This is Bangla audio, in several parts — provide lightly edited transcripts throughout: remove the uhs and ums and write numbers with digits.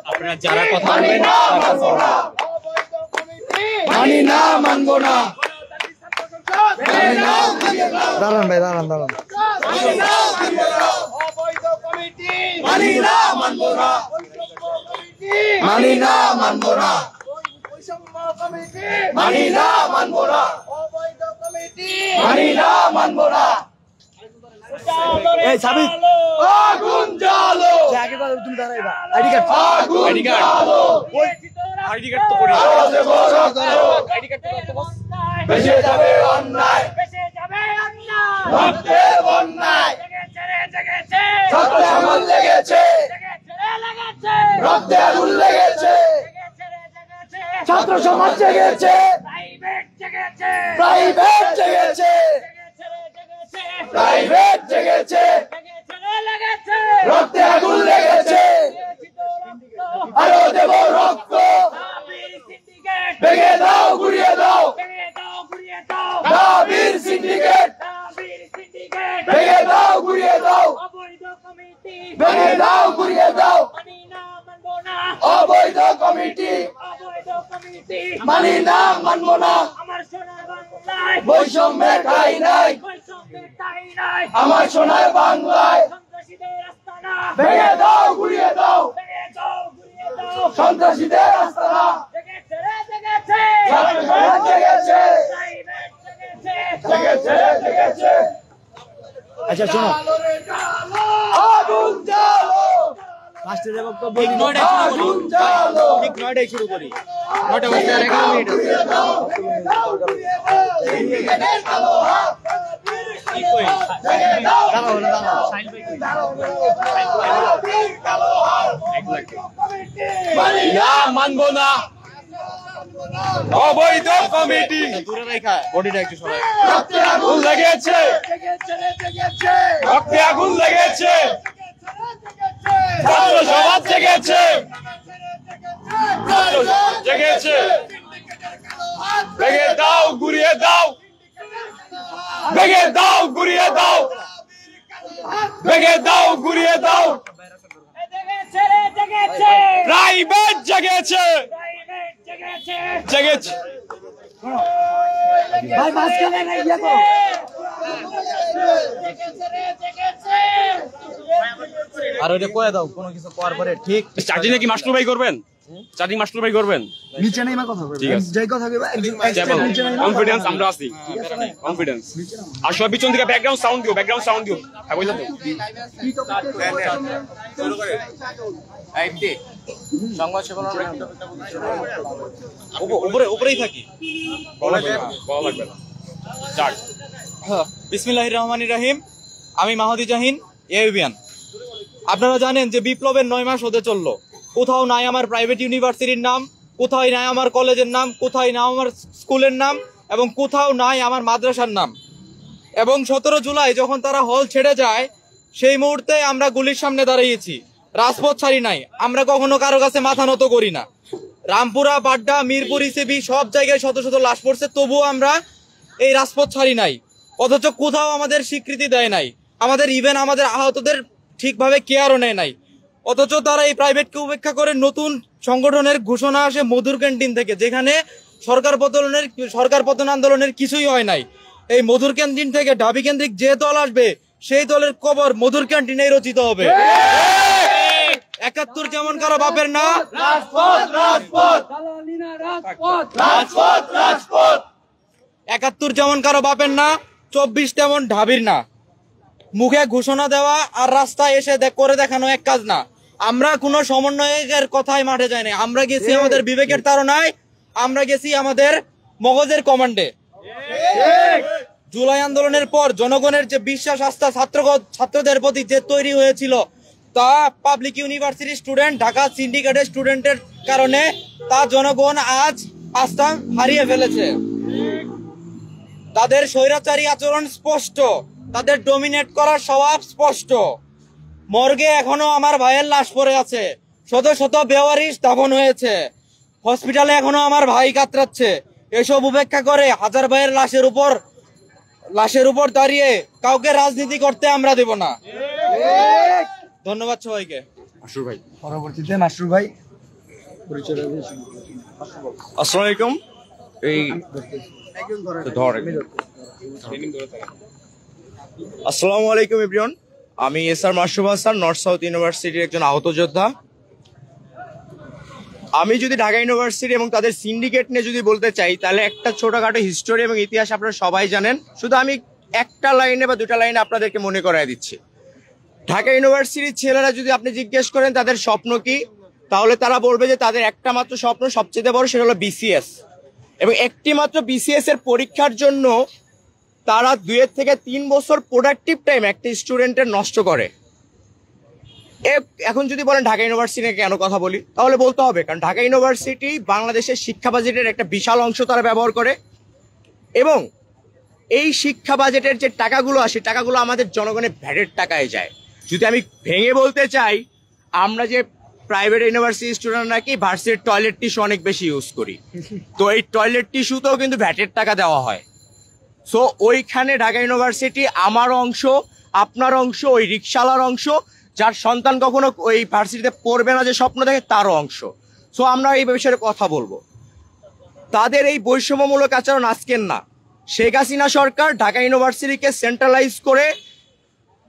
আপনারা যারা কথা বলবেন মানি না, মানবো না। দাঁড়ান ভাই, দাঁড়ান। মানি না, মানবো না। মানি না, মানবো না। মানি না, মানবো না। মানি না, মানবো না। এই সাবিক আগুন জ্বালো, আগে কথা তুমি দাঁড়াইবা। আইডি কার্ড আগুন জ্বালো। আইডি কার্ড তো করি আরো দেব রক্ত, আইডি কার্ড তো বস বেঁচে যাবে অন্যায়, রক্তের বন্যায়। ছাত্র সমাজ লেগেছে, রক্তে আগুন লেগেছে। ছাত্র সমাজ জেগেছে, প্রাইভেট জেগেছে, প্রাইভেট জেগেছে। রক্তে আগুন লেগেছে, আরো দেব রক্ত। ভেঙে দাও, গুড়িয়ে দাও, দাবির সিন্ডিকেট। ভেঙে দাও, গুড়িয়ে দাও, ভেঙে দাও, গুড়িয়ে দাও। অবৈধ কমিটি, মানি না, মানবো না। বৈষম্যের ঠাঁই নাই আমার সোনার বাংলায়। ভেঙে দাও, গুড়িয়ে দাও, সন্ত্রাসীদের আস্তানা। ছাত্র সমাজ জেগেছে, জেগেছে, জেগেছে। আচ্ছা শোনো, আগুন জ্বালো, ফার্স্টে বক্তব্য আগুন জ্বালো। ঠিক 9টায় শুরু করি 9টা বাজতে আর 11 মিনিট আছে কি কই দাঁড়াও না, দাঁড়াও। মানি না, মানবো না। অবৈধ কমিটি, দূরে রাখা বডিটা একটু সরাই রক্তে আগুন লেগেছে, রক্তে আগুন লেগেছে। ছাত্র সমাজ জেগেছে, ছাত্র সমাজ জেগেছে। ভেঙে দাও, গুড়িয়ে দাও, ভেঙে দাও, গুড়িয়ে দাও, ভেঙে দাও, গুড়িয়ে দাও। প্রাইভেট জেগেছে, জেগেছে। ভাই মাঝখানে না ইয়া করো। আর ওইটা কয়ে দাও কোনো কিছু করার পরে ঠিক চার্জিং কি মাস্টার ভাই করবেন চার্জিং মাস্টার ভাই করবেন নিচে নেইমা কথা বলবে। ঠিক আছে। যাই কথা কইবা একদম নিচে নেইমা। কনফিডেন্স আমরা আছি কনফিডেন্স আর সব পিছন থেকে ব্যাকগ্রাউন্ড সাউন্ড দিও হ্যাঁ বুঝলা তো শুরু করে আইতে সংবাদ সেবন উপরেই থাকি বলা লাগবে না স্টার্ট বিসমিল্লাহির রহমানির রহিম। আমি মাহদি জাহিন এবিয়ান। আপনারা জানেন যে বিপ্লবের 9 মাস হতে চললো, কোথাও নাই আমার প্রাইভেট ইউনিভার্সিটির নাম, কোথাও নাই আমার কলেজের নাম, কোথাও নাই আমার স্কুলের নাম, এবং কোথাও নাই আমার মাদ্রাসার নাম। এবং 17 জুলাই যখন তারা হল ছেড়ে যায় সেই মুহূর্তে আমরা গুলির সামনে দাঁড়িয়েছি, রাজপথ ছাড়ি নাই। আমরা কখনো কারো কাছে মাথা নত করি না। রামপুরা, বাড্ডা, মিরপুর, ইসিবি সব জায়গায় শত শত লাশ পড়ছে, তবুও আমরা এই রাজপথ ছাড়ি নাই। অথচ কোথাও আমাদের স্বীকৃতি দেয় নাই, আমাদের ইভেন আমাদের আহতদের ঠিকভাবে কেয়ারও নেয় নাই। অথচ তারা এই প্রাইভেটকে উপেক্ষা করে নতুন সংগঠনের ঘোষণা আসে মধুর ক্যান্টিন থেকে, যেখানে সরকার পতন আন্দোলনের কিছুই হয় নাই। এই মধুর ক্যান্টিন থেকে ঢাবি কেন্দ্রিক যে দল আসবে সেই দলের কবর মধুর ক্যান্টিনে রচিত হবে। 71 যেমন কারো বাপের না, রাজপথ, রাজপথ, 71 যেমন কারো বাপের না, 24 তেমন ঢাবির না। মুখে ঘোষণা দেওয়া আর রাস্তায় এসে করে দেখানো এক কাজ না। আমরা কোনো সমন্বয়কের কথাই মাঠে যাই না, আমরা গেছি আমাদের বিবেকের তাড়নায়, আমরা গেছি আমাদের মগজের কমান্ডে। জুলাই আন্দোলনের পর জনগণের যে বিশ্বাস আস্থা ছাত্রদের প্রতি যে তৈরি হয়েছিল, তা পাবলিক ইউনিভার্সিটি স্টুডেন্ট, ঢাকা সিন্ডিকেটের স্টুডেন্টের কারণে তা জনগণ আজ আস্থা হারিয়ে ফেলেছে। তাদের স্বৈরাচারী আচরণ স্পষ্ট, তাদের ডমিনেট করার স্বভাব স্পষ্ট। মর্গে এখনো আমার ভাইয়ের লাশ পড়ে আছে, শত শত বেওয়ারিশ দাফন হয়েছে, হসপিটালে এখনো আমার ভাই কাতরাচ্ছে। এসব উপেক্ষা করে হাজার ভাইয়ের লাশের উপর লাশের উপর দাঁড়িয়ে কাউকে রাজনীতি করতে আমরা দেব না। ধন্যবাদ সবাইকে। মাসুর ভাই পরবর্তীতে মাসরুর ভাই পরিচয় দিয়ে শুরু করুন। আসসালামু আলাইকুম। এই ধর আসসালামু আলাইকুম এভরিওয়ান। আমি এসআর মাসুব হাসান, নর্থ সাউথ ইউনিভার্সিটির একজন আহত যোদ্ধা। আমি যদি ঢাকা ইউনিভার্সিটি এবং তাদের সিন্ডিকেট নিয়ে যদি বলতে চাই, তাহলে একটা ছোটখাটো হিস্টোরি এবং ইতিহাস আপনারা সবাই জানেন। শুধু আমি একটা লাইনে বা দুটা লাইনে আপনাদেরকে মনে করায় দিচ্ছি। ঢাকা ইউনিভার্সিটির ছেলেরা যদি আপনি জিজ্ঞেস করেন তাদের স্বপ্ন কি, তাহলে তারা বলবে যে তাদের একটা মাত্র স্বপ্ন, সবচেয়ে বড়, সেটা হলো বিসিএস। এবং একটি মাত্র বিসিএস এর পরীক্ষার জন্য তারা 2 থেকে 3 বছর প্রোডাক্টিভ টাইম একটা স্টুডেন্টের নষ্ট করে। এখন যদি বলেন ঢাকা ইউনিভার্সিটি নিয়ে কেন কথা বলি, তাহলে বলতে হবে কারণ ঢাকা ইউনিভার্সিটি বাংলাদেশের শিক্ষা বাজেটের একটা বিশাল অংশ তারা ব্যবহার করে, এবং এই শিক্ষা বাজেটের যে টাকাগুলো আসে, টাকাগুলো আমাদের জনগণের ভ্যাটের টাকায় যায়। যদি আমি ভেঙে বলতে চাই, আমরা যে প্রাইভেট ইউনিভার্সিটি স্টুডেন্ট নাকি ভার্সিটির টয়লেট টিস্যু অনেক বেশি ইউজ করি, তো এই টয়লেট টিস্যুতেও কিন্তু ভ্যাটের টাকা দেওয়া হয়। সো ওইখানে ঢাকা ইউনিভার্সিটি আমার অংশ, আপনার অংশ, ওই রিক্সাওয়ালার অংশ, যার সন্তান কখনো ওই ভার্সিটিতে পড়বে না যে স্বপ্ন দেখে, তারও অংশ। সো আমরা এই বিষয়ে কথা বলবো। তাদের এই বৈষম্যমূলক আচরণ আজকের না, শেখ হাসিনা সরকার ঢাকা ইউনিভার্সিটিকে সেন্ট্রালাইজ করে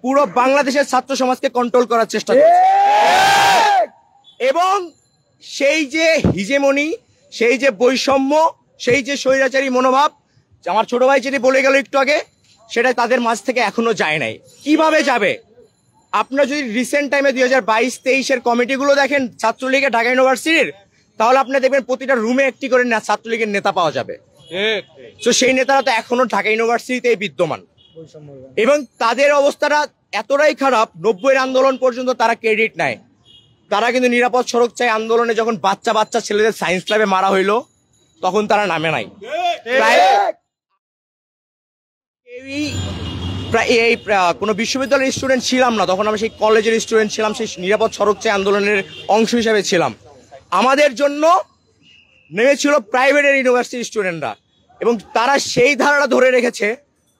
পুরো বাংলাদেশের ছাত্র সমাজকে কন্ট্রোল করার চেষ্টা করছে। এবং সেই যে হিজেমনি, সেই যে বৈষম্য, সেই যে স্বৈরাচারী মনোভাব, আমার ছোট ভাই যেটি বলে গেল একটু আগে, সেটা তাদের মাঝ থেকে এখনো যায় নাই। কিভাবে যাবে? আপনারা যদি রিসেন্ট টাইমে 2022-23-এর কমিটিগুলো দেখেন ছাত্রলীগের ঢাকা ইউনিভার্সিটির, তাহলে আপনি দেখবেন প্রতিটা রুমে একটি করে ছাত্রলীগের নেতা পাওয়া যাবে। তো সেই নেতারা তো এখনো ঢাকা ইউনিভার্সিটিতে বিদ্যমান, এবং তাদের অবস্থাটা এতটাই খারাপ, 90-এর আন্দোলন পর্যন্ত তারা ক্রেডিট নেয়। তারা কিন্তু নিরাপদ সড়ক চাই আন্দোলনে যখন বাচ্চা বাচ্চা ছেলেদের সায়েন্স ল্যাবে মারা হইলো, তখন তারা নামে নাই। এই কোনো বিশ্ববিদ্যালয়ের স্টুডেন্ট ছিলাম না, তখন আমি সেই কলেজের স্টুডেন্ট ছিলাম, সেই নিরাপদ সড়ক চাই আন্দোলনের অংশ হিসেবে ছিলাম। আমাদের জন্য নেমেছিল প্রাইভেটের ইউনিভার্সিটি স্টুডেন্টরা, এবং তারা সেই ধারাটা ধরে রেখেছে।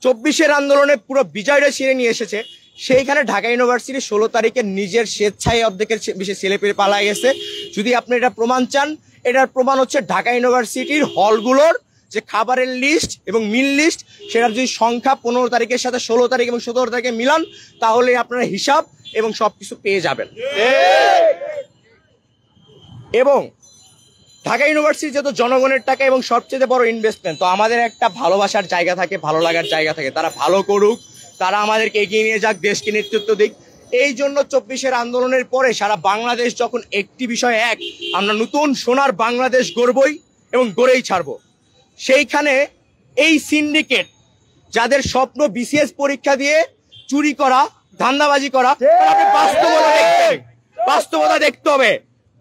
24-এর আন্দোলনে পুরো বিজয়টা ছিঁড়ে নিয়ে এসেছে। সেইখানে ঢাকা ইউনিভার্সিটি 16 তারিখে নিজের স্বেচ্ছায় অর্ধেকের বেশি ছেলে পেলে পালায় গেছে। যদি আপনি এটা প্রমাণ চান, এটার প্রমাণ হচ্ছে ঢাকা ইউনিভার্সিটির হলগুলোর যে খাবারের লিস্ট এবং মিল লিস্ট, সেটার যদি সংখ্যা 15 তারিখের সাথে 16 তারিখ এবং 17 তারিখে মিলান, তাহলে আপনারা হিসাব এবং সবকিছু পেয়ে যাবেন। এবং ঢাকা ইউনিভার্সিটি যেহেতু জনগণের টাকা এবং সবচেয়ে বড় ইনভেস্টমেন্ট, তো আমাদের একটা ভালোবাসার জায়গা থাকে, ভালো লাগার জায়গা থাকে। তারা ভালো করুক, তারা আমাদেরকে এগিয়ে নিয়ে যাক, দেশকে নেতৃত্ব দিক। এই জন্য 24-এর আন্দোলনের পরে সারা বাংলাদেশ যখন একটি বিষয় এক, আমরা নতুন সোনার বাংলাদেশ গড়বই এবং গড়েই ছাড়বো। সেইখানে এই সিন্ডিকেট, যাদের স্বপ্ন বিসিএস পরীক্ষা দিয়ে চুরি করা, ধান্দাবাজি করা, বাস্তবতা দেখতে হবে।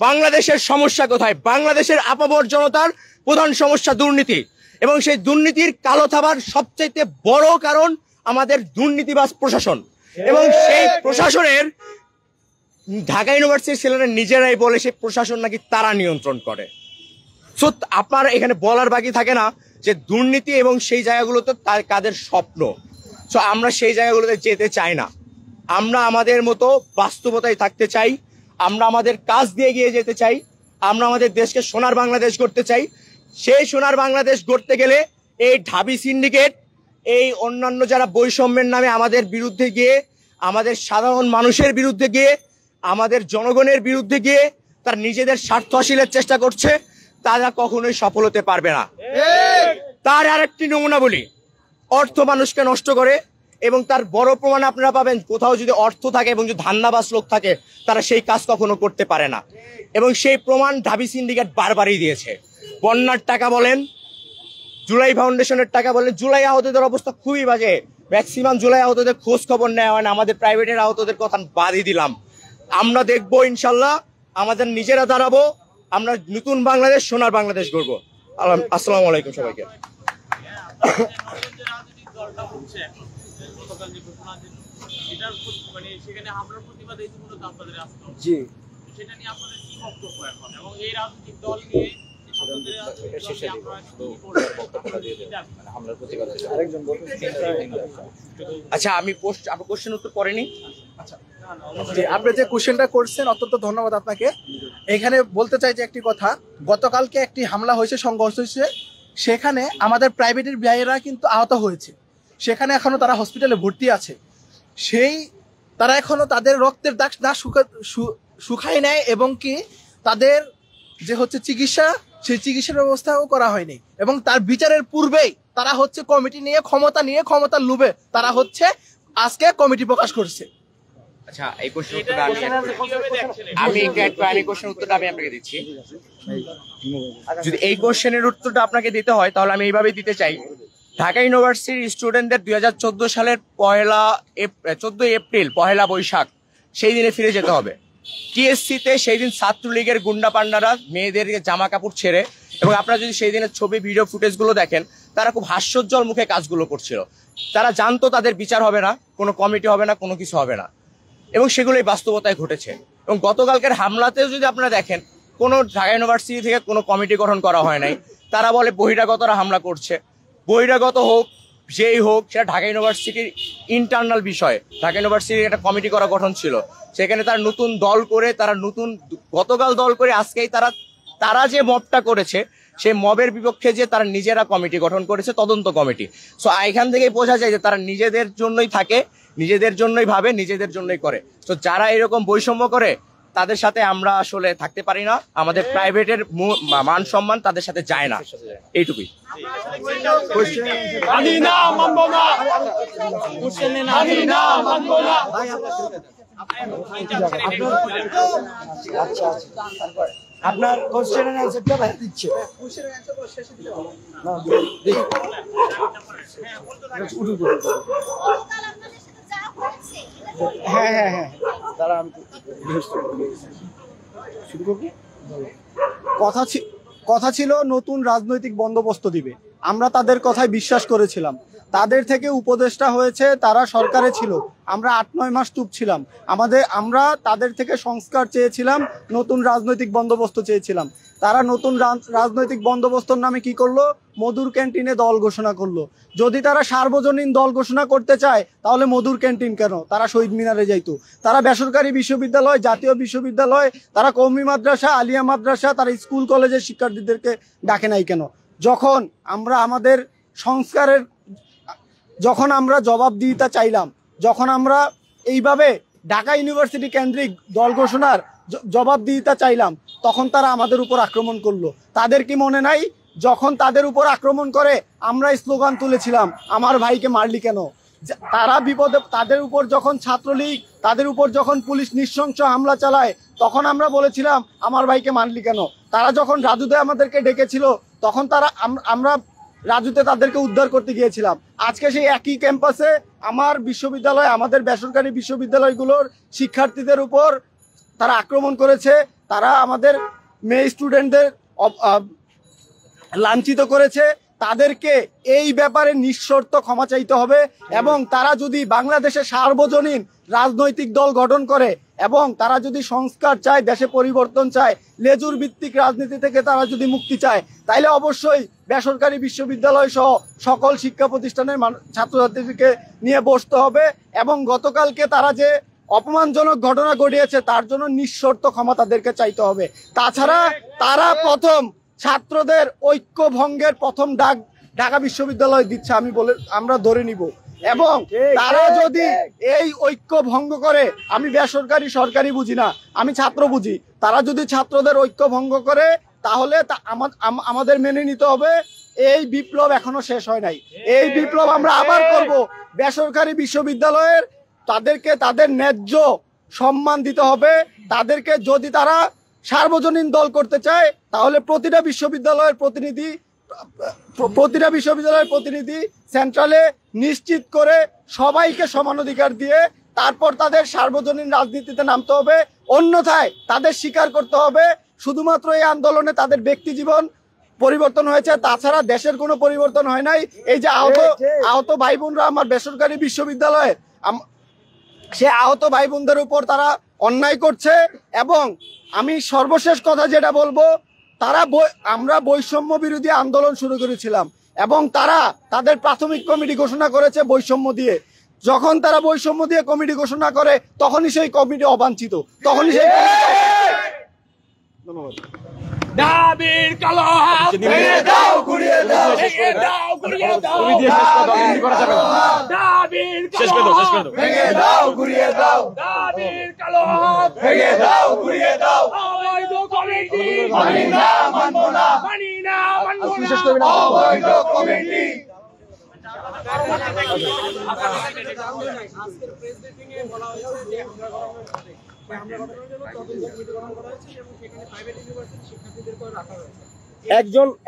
বাংলাদেশের সমস্যা কোথায়? বাংলাদেশের আপামর জনতার প্রধান সমস্যা দুর্নীতি, এবং সেই দুর্নীতির কালো থাবার সবচাইতে বড় কারণ আমাদের দুর্নীতিবাজ প্রশাসন। এবং সেই প্রশাসনের ঢাকা ইউনিভার্সিটির ছেলেরা নিজেরাই বলে সেই প্রশাসন নাকি তারা নিয়ন্ত্রণ করে। সো আপনার এখানে বলার বাকি থাকে না যে দুর্নীতি এবং সেই জায়গাগুলোতে তাদের স্বপ্ন। সো আমরা সেই জায়গাগুলোতে যেতে চাই না, আমরা আমাদের মতো বাস্তবতায় থাকতে চাই, আমরা আমাদের কাজ দিয়ে এগিয়ে যেতে চাই, আমরা আমাদের দেশকে সোনার বাংলাদেশ গড়তে চাই। সেই সোনার বাংলাদেশ গড়তে গেলে এই ঢাবি সিন্ডিকেট, এই অন্যান্য যারা বৈষম্যের নামে আমাদের বিরুদ্ধে গিয়ে, আমাদের সাধারণ মানুষের বিরুদ্ধে গিয়ে, আমাদের জনগণের বিরুদ্ধে গিয়ে তার নিজেদের স্বার্থ হাসিলের চেষ্টা করছে, তারা কখনোই সফল হতে পারবে না। তার আরেকটি নমুনা বলি, অর্থ মানুষকে নষ্ট করে, এবং তার বড় প্রমাণ আপনারা পাবেন কোথাও যদি অর্থ থাকে এবং যদি ধান্দাবাজ লোক থাকে, তারা সেই কাজ কখনো করতে পারে না। এবং সেই প্রমাণ ঢাবি সিন্ডিকেট বারবারই দিয়েছে। বন্যার টাকা বলেন, জুলাই ফাউন্ডেশনের টাকা বলেন, জুলাই আহতদের অবস্থা খুবই বাজে। ম্যাক্সিমাম জুলাই আহতদের খোঁজ খবর নেওয়া হয় না। আমাদের প্রাইভেটের আহতদের কথা বাদই দিলাম। আমরা দেখবো ইনশাল্লাহ, আমাদের নিজেরা দাঁড়াবো, আমরা নতুন বাংলাদেশ, সোনার বাংলাদেশ গড়বো। আসসালামু আলাইকুম সবাইকে। জি, সেটা নিয়ে আপনাদের কি বক্তব্য এখন, এবং এই রাজনৈতিক দল নিয়ে এটা শেষে দিব, শুধু ওনার বক্তব্যটা দিয়ে দেব, মানে হামলার প্রতিবাদে। আচ্ছা, আমি কোশ্চেন উত্তর করিনি। যে আপনি যে কোশ্চেনটা করছেন অত্যন্ত ধন্যবাদ আপনাকে। এখানে বলতে চাই যে একটি কথা, গতকালকে একটি হামলা হয়েছে, সংঘর্ষ হয়েছে, সেখানে আমাদের প্রাইভেটের ভাইয়েরা কিন্তু আহত হয়েছে, সেখানে এখনো তারা হসপিটালে ভর্তি আছে। তারা এখনো তাদের রক্তের দাগ না শুকায় নেয়, এবং কি তাদের যে হচ্ছে চিকিৎসা, সেই চিকিৎসার ব্যবস্থাও করা হয়নি, এবং তার বিচারের পূর্বেই তারা হচ্ছে কমিটি নিয়ে ক্ষমতার লোভে তারা হচ্ছে আজকে কমিটি প্রকাশ করছে। আচ্ছা, এই কোশ্চেন উত্তরটা আমি আপনাকে দিচ্ছি। যদি এই কোশ্চেনের উত্তরটা আপনাকে দিতে হয় তাহলে আমি এইভাবে দিতে চাই। ঢাকা ইউনিভার্সিটির স্টুডেন্টদের 2014 সালের 14 এপ্রিল পহেলা বৈশাখ সেই দিনে ফিরে যেতে হবে। টিএসসিতে সেই দিন ছাত্রলীগের গুন্ডা পান্ডারা মেয়েদের জামা কাপড় ছেড়ে, এবং আপনারা যদি সেই দিনের ছবি ভিডিও ফুটেজগুলো দেখেন, তারা খুব হাস্যোজ্জ্বল মুখে কাজগুলো করছিল। তারা জানতো তাদের বিচার হবে না, কোনো কমিটি হবে না, কোনো কিছু হবে না, এবং সেগুলোই বাস্তবতায় ঘটেছে। এবং গতকালকের হামলাতেও যদি আপনারা দেখেন, কোনো ঢাকা ইউনিভার্সিটি থেকে কোনো কমিটি গঠন করা হয় নাই। তারা বলে বহিরাগতরা হামলা করছে। বহিরাগত হোক, যেই হোক, সেটা ঢাকা ইউনিভার্সিটির ইন্টারনাল বিষয়। ঢাকা ইউনিভার্সিটির একটা কমিটি করা গঠন ছিল, সেখানে তারা নতুন দল করে, গতকাল দল করে আজকেই তারা যে মবটা করেছে, সেই মবের বিপক্ষে যে তারা নিজেরা কমিটি গঠন করেছে, তদন্ত কমিটি। সো এখান থেকেই বোঝা যায় যে তারা নিজেদের জন্যই থাকে, নিজেদের জন্যই ভাবে, নিজেদের জন্যই করে। তো যারা এরকম বৈষম্য করে তাদের সাথে আমরা আসলে থাকতে পারি না। আমাদের প্রাইভেটের মান সম্মান তাদের সাথে যায় না, এইটুকুই। আপনার কোশ্চেনের অ্যানসারটা ভাই দিচ্ছে। হ্যাঁ, তারা আমি শুরু করবো। কথা ছিল নতুন রাজনৈতিক বন্দোবস্ত দিবে, আমরা তাদের কথায় বিশ্বাস করেছিলাম। তাদের থেকে উপদেষ্টা হয়েছে, তারা সরকারে ছিল, আমরা 8-9 মাস চুপ ছিলাম। আমরা তাদের থেকে সংস্কার চেয়েছিলাম, নতুন রাজনৈতিক বন্দোবস্ত চেয়েছিলাম। তারা নতুন রাজনৈতিক বন্দোবস্তর নামে কি করলো? মধুর ক্যান্টিনে দল ঘোষণা করলো। যদি তারা সার্বজনীন দল ঘোষণা করতে চায় তাহলে মধুর ক্যান্টিন কেন? তারা শহীদ মিনারে যাইতো। তারা বেসরকারি বিশ্ববিদ্যালয়, জাতীয় বিশ্ববিদ্যালয়, তারা কওমি মাদ্রাসা, আলিয়া মাদ্রাসা, তারা স্কুল কলেজের শিক্ষার্থীদেরকে ডাকে নাই কেন? যখন আমরা আমাদের সংস্কারের, যখন আমরা জবাবদিহিতা চাইলাম, যখন আমরা এইভাবে ঢাকা ইউনিভার্সিটি কেন্দ্রিক দল ঘোষণার জবাবদিহিতা চাইলাম, তখন তারা আমাদের উপর আক্রমণ করলো। তাদের কি মনে নাই যখন তাদের উপর আক্রমণ করে আমরা স্লোগান তুলেছিলাম, আমার ভাইকে মারলি কেন? তারা বিপদে, তাদের উপর যখন ছাত্রলীগ, তাদের উপর যখন পুলিশ নৃশংস হামলা চালায়, তখন আমরা বলেছিলাম আমার ভাইকে মারলি কেন? তারা যখন রাজুতে আমাদেরকে ডেকেছিল, তখন আমরা রাজুতে তাদেরকে উদ্ধার করতে গিয়েছিলাম। আজকে সেই একই ক্যাম্পাসে আমার বিশ্ববিদ্যালয়, আমাদের বেসরকারি বিশ্ববিদ্যালয়গুলোর শিক্ষার্থীদের উপর তারা আক্রমণ করেছে। তারা আমাদের মেয়ে স্টুডেন্টদের লাঞ্ছিত করেছে। তাদেরকে এই ব্যাপারে নিঃশর্ত ক্ষমা চাইতে হবে, এবং তারা যদি বাংলাদেশে সার্বজনীন রাজনৈতিক দল গঠন করে, এবং তারা যদি সংস্কার চায়, দেশে পরিবর্তন চায়, লেজুর ভিত্তিক রাজনীতি থেকে তারা যদি মুক্তি চায়, তাইলে অবশ্যই বেসরকারি বিশ্ববিদ্যালয় সহ সকল শিক্ষা প্রতিষ্ঠানের ছাত্রছাত্রীদেরকে নিয়ে বসতে হবে, এবং গতকালকে তারা যে অপমানজনক ঘটনা ঘটিয়েছে তার জন্য নিঃশর্ত ক্ষমা তাদেরকে চাইতে হবে। তাছাড়া তারা প্রথম ছাত্রদের ঐক্য ভঙ্গের প্রথম ডাক ঢাকা বিশ্ববিদ্যালয় দিচ্ছে, আমরা ধরে নিব, এবং তারা যদি এই ঐক্য ভঙ্গ করে, আমি বেসরকারি সরকারি বুঝি না, আমি ছাত্র বুঝি, তারা যদি ছাত্রদের ঐক্য ভঙ্গ করে তাহলে আমাদের মেনে নিতে হবে এই বিপ্লব এখনো শেষ হয় নাই। এই বিপ্লব আমরা আবার করব। বেসরকারি বিশ্ববিদ্যালয়ের তাদেরকে তাদের ন্যায্য সম্মান দিতে হবে। তাদেরকে যদি তারা সার্বজনীন দল করতে চায় তাহলে প্রতিটা বিশ্ববিদ্যালয়ের প্রতিনিধি সেন্ট্রালে নিশ্চিত করে সবাইকে সমান অধিকার দিয়ে তারপর তাদের সার্বজনীন রাজনীতিতে নামতে হবে। অন্যথায় তাদের স্বীকার করতে হবে শুধুমাত্র এই আন্দোলনে তাদের ব্যক্তি জীবন পরিবর্তন হয়েছে, তাছাড়া দেশের কোনো পরিবর্তন হয় নাই। এই যে আহত ভাই বোনরা আমার বেসরকারি বিশ্ববিদ্যালয়ের, সে আহত ভাই বোনদের উপর তারা অন্যায় করছে। এবং আমি সর্বশেষ কথা যেটা বলবো, আমরা বৈষম্য বিরোধী আন্দোলন শুরু করেছিলাম এবং তারা তাদের প্রাথমিক কমিটি ঘোষণা করেছে বৈষম্য দিয়ে। যখন তারা বৈষম্য দিয়ে কমিটি ঘোষণা করে তখনই সেই কমিটি অবাঞ্ছিত, তখনই সেই ধন্যবাদ। দাবির কালো হাত ভেঙে দাও, ঘুরিয়ে দাও, ভেঙে দাও, ঘুরিয়ে দাও। তুমি দিয়ে শেষ করে দাও, এমনি করা যাবে না। দাবির শেষ করে দাও, শেষ করে দাও। ভেঙে দাও, ঘুরিয়ে দাও। দাবির কালো হাত ভেঙে দাও, ঘুরিয়ে দাও। অবৈধ কমিটি মানি না, মানবো না, মানি না, মানবো না। অবৈধ কমিটি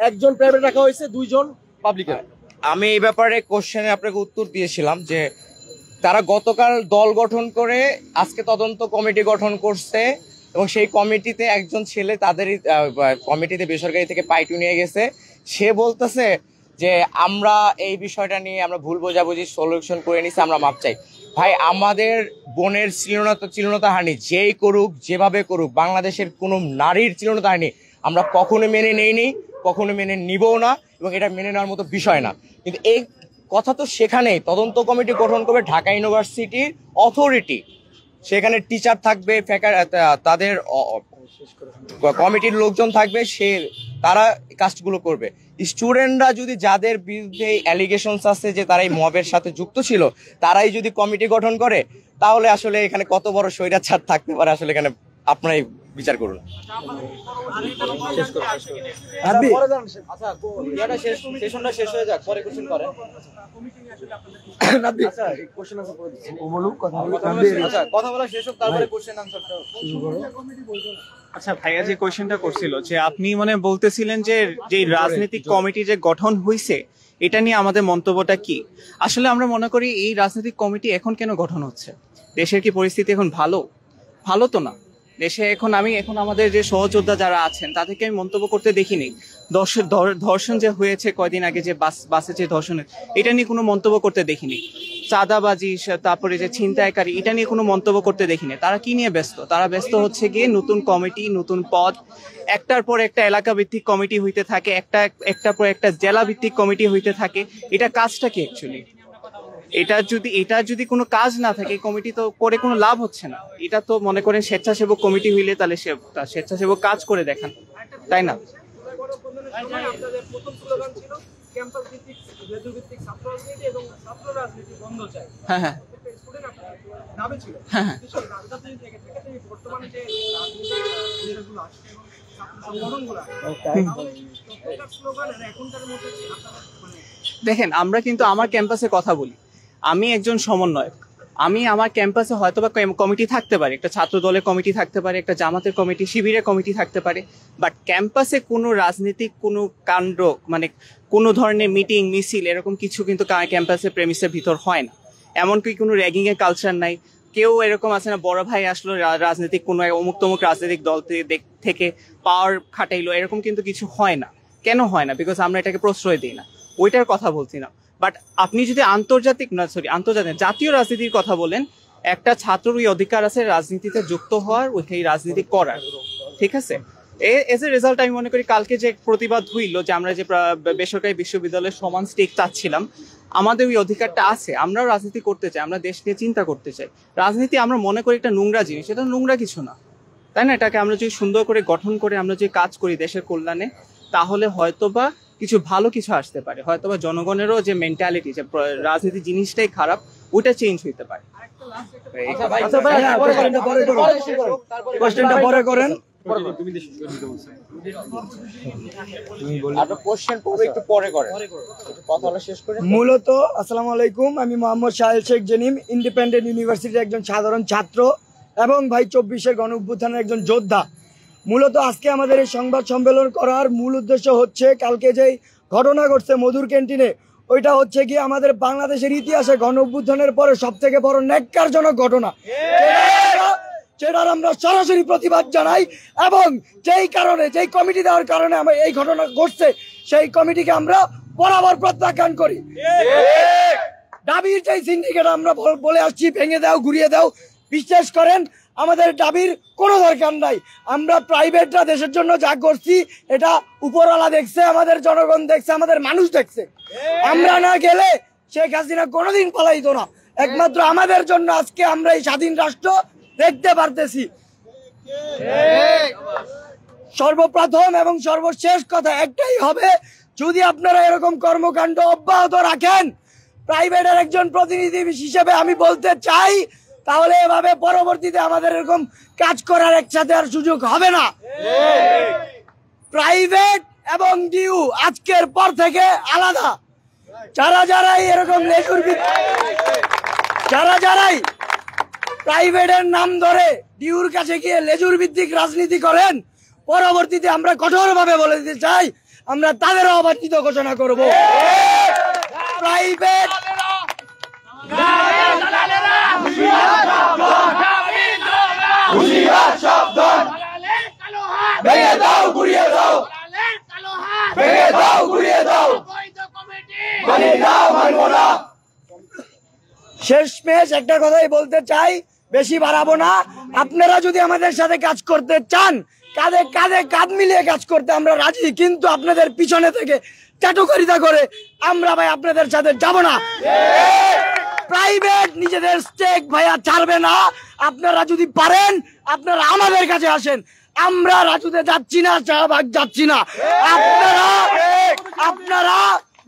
একজন প্রাইভেট রাখা হয়েছে, 2 জন পাবলিকের। আমি এই ব্যাপারে কোশ্চেনে আপনাকে উত্তর দিয়েছিলাম যে তারা গতকাল দল গঠন করে আজকে তদন্ত কমিটি গঠন করছে এবং সেই কমিটিতে একজন ছেলে তাদেরই কমিটিতে বেসরকারি থেকে পাইটু নিয়ে গেছে। সে বলতেছে যে আমরা এই বিষয়টা নিয়ে আমরা ভুল বোঝাবুঝি সলিউশন করে নিছি, আমরা মাপ চাই। ভাই, আমাদের বোনের চিরনতা হানি যেই করুক, যেভাবে করুক, বাংলাদেশের কোনো নারীর চিরনতা হানি আমরা কখনো মেনে নেইনি, কখনো মেনে নিবও না এবং এটা মেনে নেওয়ার মতো বিষয় না। কিন্তু এই কথা তো সেখানেই তদন্ত কমিটি গঠন করবে ঢাকা ইউনিভার্সিটির অথরিটি, সেখানে টিচার থাকবে, তাদের কমিটির লোকজন থাকবে, তারা কাজগুলো করবে। স্টুডেন্টরা যদি যাদের বিরুদ্ধে অ্যালিগেশনস আছে যে তারা এই মবের সাথে যুক্ত ছিল, তারাই যদি কমিটি গঠন করে, তাহলে আসলে এখানে কত বড় স্বৈরাচার থাকতে পারে আসলে এখানে আপনারাই বিচার করুন। সেশনটা শেষ হয়ে যাক, পরে কোশ্চেন করেন। কথা বলা শেষ হোক, তারপরে কোশ্চেন আনসারটা শুরু করো। আচ্ছা, ভাইয়া যে কোয়েশ্চেনটা করছিল যে আপনি মানে বলতেছিলেন যে রাজনৈতিক কমিটি যে গঠন হয়েছে এটা নিয়ে আমাদের মন্তব্যটা কি। আসলে আমরা মনে করি এই রাজনৈতিক কমিটি এখন কেন গঠন হচ্ছে, দেশের কি পরিস্থিতি এখন ভালো তো না দেশে এখন আমাদের যে সহযোদ্ধা যারা আছেন তাদেরকে আমি মন্তব্য করতে দেখিনি। ধর্ষণ যে হয়েছে কয়দিন আগে, যে বাসে যে ধর্ষণ, এটা নিয়ে কোনো মন্তব্য করতে দেখিনি। চাঁদাবাজি, তারপরে যে ছিনতাইকারী, এটা নিয়ে কোনো মন্তব্য করতে দেখিনি। তারা কি নিয়ে ব্যস্ত? তারা ব্যস্ত হচ্ছে গিয়ে নতুন কমিটি, নতুন পদ, একটার পর একটা এলাকা ভিত্তিক কমিটি হইতে থাকে, একটার পর একটা জেলা ভিত্তিক কমিটি হইতে থাকে। এটা কাজটা কি অ্যাকচুয়ালি? এটা যদি কোনো কাজ না থাকে, কমিটি তো করে কোনো লাভ হচ্ছে না। এটা তো মনে করেন স্বেচ্ছাসেবক কমিটি হইলে তাহলে স্বেচ্ছাসেবক কাজ করে দেখান, তাই না? হ্যাঁ হ্যাঁ হ্যাঁ। দেখেন, আমরা কিন্তু আমার ক্যাম্পাসে কথা বলি, আমি একজন সমন্বয়ক। আমি আমার ক্যাম্পাসে হয়তো বা কমিটি থাকতে পারে, একটা ছাত্র দলের কমিটি থাকতে পারে, একটা জামাতের কমিটি, শিবিরের কমিটি থাকতে পারে, বাট ক্যাম্পাসে কোনো রাজনৈতিক কোনো কাণ্ড, মানে কোনো ধরনের মিটিং মিছিল এরকম কিছু কিন্তু ক্যাম্পাসে প্রেমিসের ভিতর হয় না। এমনকি কোনো র্যাগিং এর কালচার নাই। কেউ এরকম আছে না, বড় ভাই আসলো রাজনৈতিক কোনো অমুক তমুক রাজনৈতিক দল থেকে পাওয়ার খাটাইলো, এরকম কিন্তু কিছু হয় না। কেন হয় না? বিকজ আমরা এটাকে প্রশ্রয় দিই না, ওইটার কথা বলছি না। বাট আপনি যদি জাতীয় রাজনীতির কথা বলেন, একটা ছাত্রর ওই অধিকার আছে রাজনীতিতে যুক্ত হওয়ার, ওই রাজনীতি করার, ঠিক আছে? এজ এ রেজাল্ট আমি মনে করি কালকে যে প্রতিবাদ হইল যে আমরা যে বেসরকারি বিশ্ববিদ্যালয়ের সমান স্টেক চাচ্ছিলাম, আমাদের ওই অধিকারটা আছে। আমরাও রাজনীতি করতে চাই, আমরা দেশ নিয়ে চিন্তা করতে চাই। রাজনীতি আমরা মনে করি একটা নোংরা জিনিস, এটা নোংরা কিছু না, তাই না? এটাকে আমরা যদি সুন্দর করে গঠন করে আমরা যদি কাজ করি দেশের কল্যাণে, তাহলে হয়তোবা কিছু ভালো কিছু আসতে পারে। হয়তোবা জনগণেরও যে মেন্টালিটি, যে রাজনীতি জিনিসটাই খারাপ, ওইটা চেঞ্জ হইতে পারে। মূলত আসসালামু আলাইকুম, আমি মোহাম্মদ সাহেল শেখ জেনিম, ইন্ডিপেন্ডেন্ট ইউনিভার্সিটির একজন সাধারণ ছাত্র এবং ভাই 24-এর গণ অভ্যুত্থানের একজন যোদ্ধা। মূলত আজকে আমাদের এই সংবাদ সম্মেলন করার মূল উদ্দেশ্য হচ্ছে, কালকে যে ঘটনা ঘটছে মধুর ক্যান্টিনে, ওইটা হচ্ছে কি আমাদের বাংলাদেশের ইতিহাসে গণ অভ্যুত্থানের পরে সব থেকে বড় ন্যাক্কারজনক ঘটনা, যেটার আমরা সরাসরি প্রতিবাদ জানাই। এবং যেই কমিটি দেওয়ার কারণে আমরা এই ঘটনা ঘটছে, সেই কমিটিকে আমরা বরাবর প্রত্যাখ্যান করি। দাবির যে সিন্ডিকেট আমরা বলে আসছি, ভেঙে দাও, ঘুরিয়ে দাও, বিশ্বাস করেন আমাদের দাবির কোনো দরকার নাই। আমরা প্রাইভেটরা দেশের জন্য যা করছি এটা উপরওয়ালা দেখছে, আমাদের জনগণ দেখছে, আমাদের মানুষ দেখছে। আমরা না গেলে শেখ হাসিনা কোনোদিন পালাইতো না। একমাত্র আমাদের জন্য আজকে আমরা এই স্বাধীন রাষ্ট্র দেখতে পারতেছি। সর্বপ্রথম এবং সর্বশেষ কথা একটাই হবে, যদি আপনারা এরকম কর্মকাণ্ড অব্যাহত রাখেন, প্রাইভেটের একজন প্রতিনিধি হিসেবে আমি বলতে চাই, তাহলে এভাবে পরবর্তীতে আমাদের এরকম কাজ করার একসাথে আর সুযোগ হবে না। প্রাইভেট এবং ডিউ আজকের পর থেকে আলাদা। যারাই এরকম যারাই প্রাইভেটের নাম ধরে ডিউর কাছে গিয়ে লেজুর ভিত্তিক রাজনীতি করেন, পরবর্তীতে আমরা কঠোরভাবে বলে দিতে চাই, আমরা তাদেরও অবাঞ্ছিত ঘোষণা করব। প্রাইভেট শেষমেশ একটা কথাই বলতে চাই, বেশি বাড়াবো না। আপনারা যদি আমাদের সাথে কাজ করতে চান, কাঁধে কাঁধে কাঁধ মিলিয়ে কাজ করতে আমরা রাজি, কিন্তু আপনাদের পিছনে থেকে চাটুকারিতা করে আমরা ভাই আপনাদের সাথে যাব না। প্রাইভেট নিজেদের স্টেক ভাইয়া ছাড়বে না। আপনারা যদি পারেন আপনারা আমাদের কাছে আসেন, আমরা রাজুতে যাচ্ছি না, শাহবাগ যাচ্ছি না। আপনারা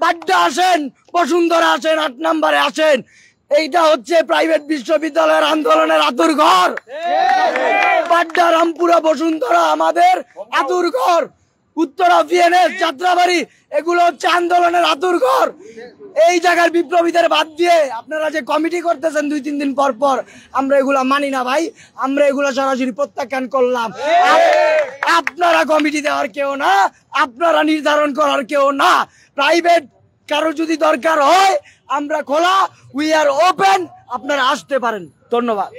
বাড্ডা আসেন, বসুন্ধরা আসেন, 8 নম্বরে আসেন। এইটা হচ্ছে প্রাইভেট বিশ্ববিদ্যালয়ের আন্দোলনের আতুর ঘর। বাড্ডা, রামপুরা, বসুন্ধরা আমাদের আতুর ঘর। উত্তরা, ভিএনএস, যাত্রাবাড়ি এগুলো হচ্ছে আন্দোলনের আতুর ঘর। এই জায়গার বিপ্লবীদের বাদ দিয়ে আপনারা যে কমিটি করতেছেন 2-3 দিন পর পর, আমরা এগুলা মানি না ভাই। আমরা এগুলো সরাসরি প্রত্যাখ্যান করলাম। আপনারা কমিটি দেওয়ার কেউ না, আপনারা নির্ধারণ করার কেউ না। প্রাইভেট কারো যদি দরকার হয় আমরা খোলা, উই আর ওপেন, আপনারা আসতে পারেন। ধন্যবাদ।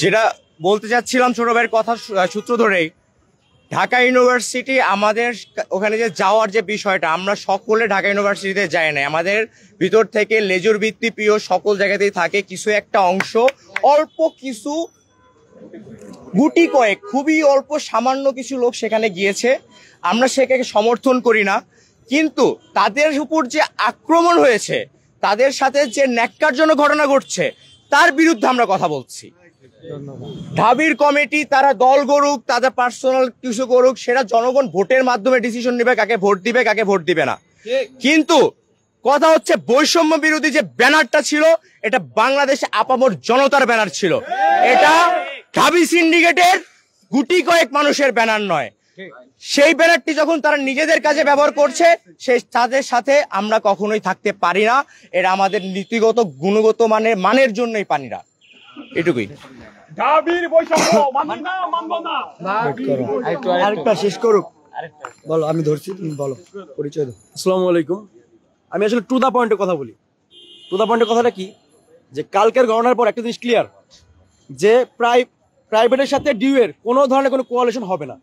যেটা বলতে চাচ্ছিলাম ছোট ভাইয়ের কথা সূত্র ধরেই, ঢাকা ইউনিভার্সিটি আমাদের ওখানে যে যাওয়ার যে বিষয়টা, আমরা সকলে ঢাকা ইউনিভার্সিটিতে যাই না। আমাদের ভিতর থেকে লেজুর ভিত্তি প্রিয় সকল জায়গাতেই থাকে। কিছু একটা অংশ, অল্প কিছু গুটি কয়েক, খুবই অল্প সামান্য কিছু লোক সেখানে গিয়েছে। আমরা সেটাকে সমর্থন করি না, কিন্তু তাদের উপর যে আক্রমণ হয়েছে, তাদের সাথে যে ন্যাক্কারজনক ঘটনা ঘটছে, তার বিরুদ্ধে আমরা কথা বলছি। ঢাবির কমিটি তারা দল গড়ুক, তাদের পার্সোনাল কিছু করুক, সেটা জনগণ ভোটের মাধ্যমে ডিসিশন নেবে কাকে ভোট দিবে কাকে ভোট দিবে না। কিন্তু কথা হচ্ছে বৈষম্য বিরোধী যে ব্যানারটা ছিল, এটা বাংলাদেশে আপামর জনতার ব্যানার ছিল। এটা ঢাবি সিন্ডিকেটের গুটি কয়েক মানুষের ব্যানার নয়। সেই ব্যানারটি যখন তারা নিজেদের কাজে ব্যবহার করছে, সেই তাদের সাথে আমরা কখনোই থাকতে পারি না। এটা আমাদের নীতিগত গুণগত মানের জন্যই পানি না। এটুকুই। আরেকটা শেষ করুক। বলো, আমি ধরছি, তুমি বলো, পরিচয় দাও। আসসালামু আলাইকুম। আমি আসলে টু দা পয়েন্টের কথা বলি। টু দা পয়েন্টের কথাটা কি, যে কালকের গণনার পর একটা জিনিস ক্লিয়ার, যে প্রাইভেটের সাথে ডিউ এর কোনো ধরনের কোনো কোয়ালিশন হবে না,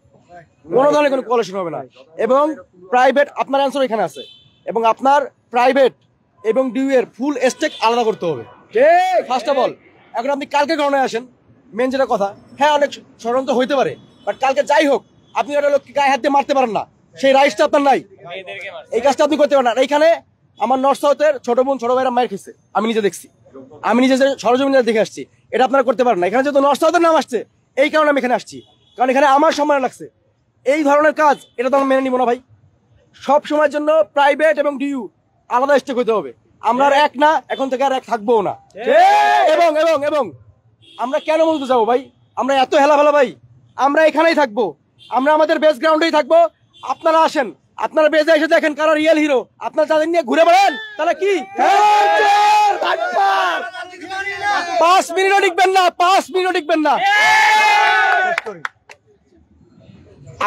কোনো ধরনের কোনো কোয়ালিশন হবে না। এবং প্রাইভেট, আপনার অ্যান্সার এখানে আছে, এবং আপনার প্রাইভেট এবং ডিউ এর ফুল স্টেক আলাদা করতে হবে। ফার্স্ট অফ অল, এখন আপনি কালকে গণনায় আসেন, মেন যেটা কথা, হ্যাঁ অনেক ষড়যন্ত্র হইতে পারে, বাট কালকে যাই হোক আপনি একটা লোককে গায়ে হাত দিয়ে মারতে পারেন না, সেই রাইটসটা আপনার নাই, এই কাজটা আপনি করতে পারেন না। এইখানে আমার নর্থ সাউথের ছোট বোন ছোট ভাইরা মায়ের খেয়েছে, আমি নিজে দেখছি, আমি নিজে সরজমিনে দেখে আসছি। এটা আপনারা করতে পারেন না। এখানে যেহেতু নর্থ সাউথের নাম আসছে, এই কারণে আমি এখানে আসছি, কারণ এখানে আমার সম্মান লাগছে। এই ধরনের কাজ এটা তো আমরা মেনে নিব না ভাই। সব সময়ের জন্য প্রাইভেট এবং ডিউ আলাদা স্টেক হইতে হবে। আমরা আর এক না, এখন থেকে আর এক থাকবো না। এবং এবং এবং আমরা কেন বলতে যাবো ভাই, আমরা এত হেলাফেলা ভাই, আমরা এখানেই থাকবো, আমরা আমাদের বেস গ্রাউন্ডেই থাকবো। আপনারা আসেন, আপনারা বেজে এসে দেখেন কারা রিয়েল হিরো। আপনারা যাদের নিয়ে ঘুরে বেড়ান তারা কি 5 মিনিটও টিকবেন না, 5 মিনিটও টিকবেন না।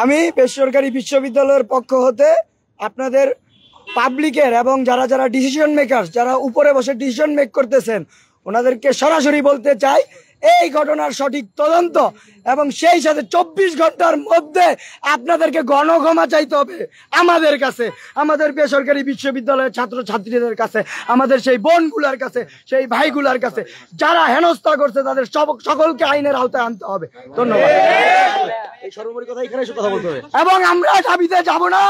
আমি বেসরকারি বিশ্ববিদ্যালয়ের পক্ষ হতে আপনাদের পাবলিকের এবং যারা যারা ডিসিশন মেকার, যারা উপরে বসে ডিসিশন মেক করতেছেন, ওনাদেরকে সরাসরি বলতে চাই এই ঘটনার সঠিক তদন্ত এবং সেই সাথে 24 ঘন্টার মধ্যে আপনাদেরকে গণক্ষমা চাইতে হবে আমাদের কাছে, আমাদের বেসরকারি বিশ্ববিদ্যালয়ের ছাত্র ছাত্রীদের কাছে, আমাদের সেই বোনগুলার কাছে, সেই ভাইগুলার কাছে, যারা হেনস্থা করছে তাদের সকলকে আইনের আওতায় আনতে হবে। ধন্যবাদ। এই সর্বোপরি কথা এখানে এসে কথা বলতে হবে। এবং আমরা ঢাবিতে যাব না,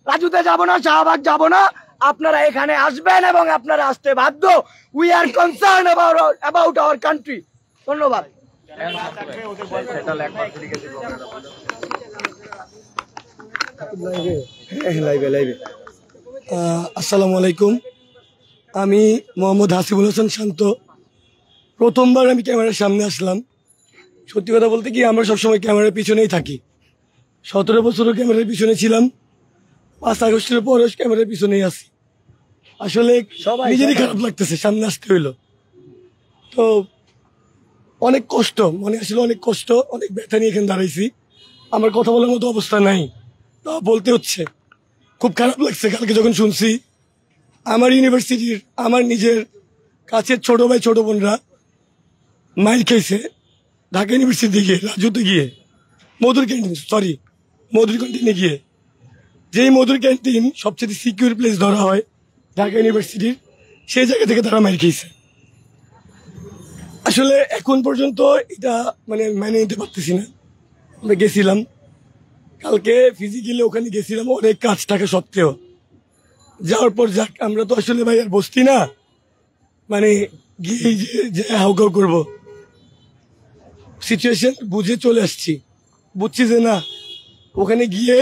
রাজুতে যাব না, শাহবাগ যাব না, আপনারা এখানে আসবেন এবং আপনারা আসতে বাধ্য। We are concern about our country. ধন্যবাদ। আসসালামু আলাইকুম, আমি মোহাম্মদ হাসিবুল হাসান শান্ত। প্রথমবার আমি ক্যামেরার সামনে আসলাম। সত্যি কথা বলতে কি, আমরা সবসময় ক্যামেরার পিছনেই থাকি। 17 বছরও ক্যামেরার পিছনে ছিলাম, 5 আগস্টের পরে ক্যামেরার পিছনেই আছি। আসলে নিজেরই খারাপ লাগতেছে, সামনে আসতে হইলো। তো অনেক কষ্ট, মনে আসলে অনেক কষ্ট, অনেক ব্যথা নিয়ে এখানে দাঁড়াইছি। আমার কথা বলার মতো অবস্থা নাই, তা বলতে হচ্ছে। খুব খারাপ লাগছে কালকে যখন শুনছি আমার ইউনিভার্সিটির, আমার নিজের কাছের ছোট ভাই ছোট বোনরা মাইর খেয়েছে ঢাকা ইউনিভার্সিটি গিয়ে, রাজুতে গিয়ে, মধুর ক্যান্টিনে গিয়ে। যেই মধুর ক্যান্টিন সবচেয়ে সিকিউর প্লেস ধরা হয় ঢাকা ইউনিভার্সিটির, সেই জায়গা থেকে তারা মাইর খেয়েছে। আসলে এখন পর্যন্ত এটা মেনে নিতে পারতেছি না। আমরা গেছিলাম কালকে ফিজিক্যালি, ওখানে গেছিলাম অনেক কাজ থাকা সত্ত্বেও। যাওয়ার পর যাক, আমরা তো আসলে ভাই আর বসতি না, গিয়ে যে হাউকাউ করবো। সিচুয়েশন বুঝে চলে আসছি, বুঝছি যে না, ওখানে গিয়ে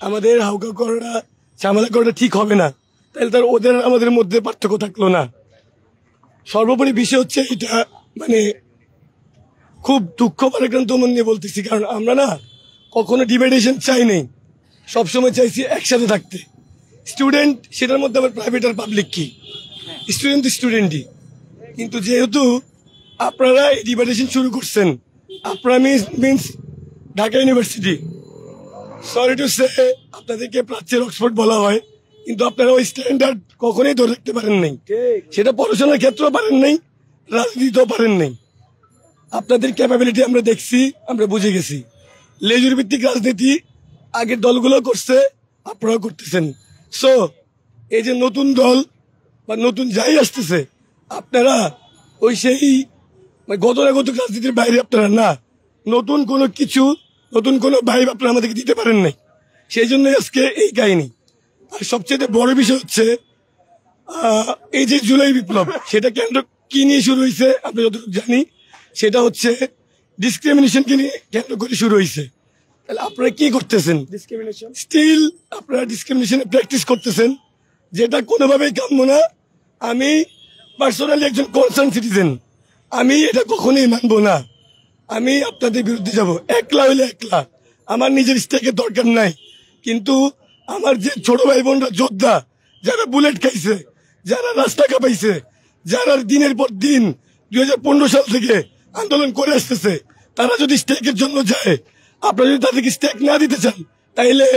আমাদের হাউকাউ করাটা, ঝামেলা করাটা ঠিক হবে না। তাহলে তার ওদের আমাদের মধ্যে পার্থক্য থাকলো না। সর্বোপরি বিষয় হচ্ছে এটা, খুব দুঃখ পারাক্রান্ত মন নিয়ে বলতেছি, কারণ আমরা না কখনো ডিভাইডেশন চাই নাই, সবসময় চাইছি একসাথে থাকতে। স্টুডেন্ট, সেটার মধ্যে আবার প্রাইভেট আর পাবলিক কি, স্টুডেন্ট তো স্টুডেন্টই। কিন্তু যেহেতু আপনারা এই ডিভাইডেশন শুরু করছেন, আপনারা means Dhaka university, sorry to say, আপনাদেরকে প্রাচ্যের অক্সফোর্ড বলা হয়, কিন্তু আপনারা ওই স্ট্যান্ডার্ড কখনোই ধরে রাখতে পারেন নাই। সেটা পড়াশোনার ক্ষেত্রেও পারেন নাই, রাজনীতিতেও পারেন নাই। আপনাদের ক্যাপাবিলিটি আমরা দেখছি, আমরা বুঝে গেছি। লেজুর ভিত্তিক রাজনীতি আগের দলগুলো করছে, আপনারাও করতেছেন। সো এই যে নতুন দল বা নতুন যাই আসতেছে, আপনারা ওই সেই গতানুগতিক রাজনীতির বাইরে আপনারা না, নতুন কোনো কিছু, নতুন কোনো ভাইব আপনারা আমাদেরকে দিতে পারেন নাই। সেই জন্যই আজকে এই কাহিনী। আর সবচেয়ে বড় বিষয় হচ্ছে এই যে জুলাই বিপ্লব, সেটা কেন্দ্র কি নিয়ে শুরু হয়েছে আমরা যতটুকু জানি, সেটা হচ্ছে ডিসক্রিমিনেশনকে নিয়ে কেন্দ্র করে শুরু হয়েছে। তাহলে আপনারা কি করতেছেন? স্টিল আপনারা ডিসক্রিমিনেশনের প্র্যাকটিস করতেছেন, যেটা কোনোভাবেই কাম্য না। আমি পার্সোনালি একজন কনসার্ন সিটিজেন, আমি এটা কখনোই মানবো না। আমি আপনাদের বিরুদ্ধে যাব, একলা হইলে একলা, আমার নিজের স্টেকের দরকার নাই। কিন্তু আমার যে ছোট ভাই বোনরা যোদ্ধা, যারা বুলেট খাইছে, যারা রাস্তা কাঁপাইছে, যারা দিনের পর দিন 2015 সাল থেকে আন্দোলন করে আসতেছে, তারা যদি স্টেকের জন্য যায়, আপনারা যদি তাদেরকে স্টেক না দিতে চান, তাইলে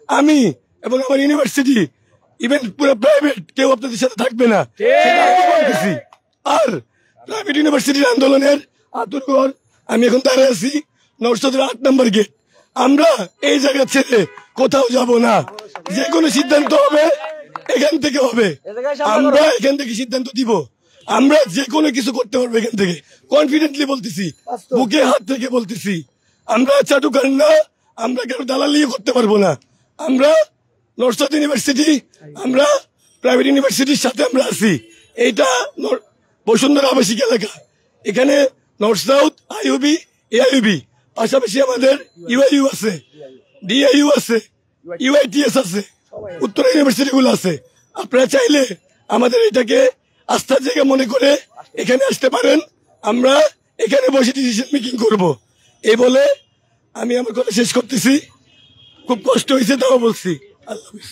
আমি এবং আমার ইউনিভার্সিটি, ইভেন পুরো প্রাইভেট, কেউ আপনাদের সাথে থাকবে না। আর প্রাইভেট ইউনিভার্সিটির আন্দোলনের আতুরঘর, আমি এখন দাঁড়িয়ে আছি নরসদের 8 নম্বর গেট। আমরা এই জায়গা ছেড়ে কোথাও যাব না। যে কোনো সিদ্ধান্ত হবে এখান থেকে হবে, আমরা এখান থেকে সিদ্ধান্ত দিব। আমরা যে কোনো কিছু করতে পারবো এখান থেকে, কনফিডেন্টলি বলতেছি, বুকে হাত থেকে বলতেছি। আমরা চাটুকার না, আমরা কেন দালালিও করতে পারবো না। আমরা নর্থ সাউথ ইউনিভার্সিটি, আমরা প্রাইভেট ইউনিভার্সিটির সাথে আমরা আছি। এইটা বসুন্ধরা আবাসিক এলাকা, এখানে নর্থ সাউথ, আইইউবি, এআইইউবি, পাশাপাশি আমাদের ইউআইইউ আছে, ডিআইইউ আছে, ইউআইটিএস আছে, উত্তর ইউনিভার্সিটি গুলো আছে। আপনারা চাইলে আমাদের এটাকে আস্থার জায়গা মনে করে এখানে আসতে পারেন, আমরা এখানে বসে ডিসিশন মেকিং করবো। এই বলে আমি আমার কথা শেষ করতেছি। খুব কষ্ট হয়েছে, তাও বলছি। আল্লাহ হাফেজ।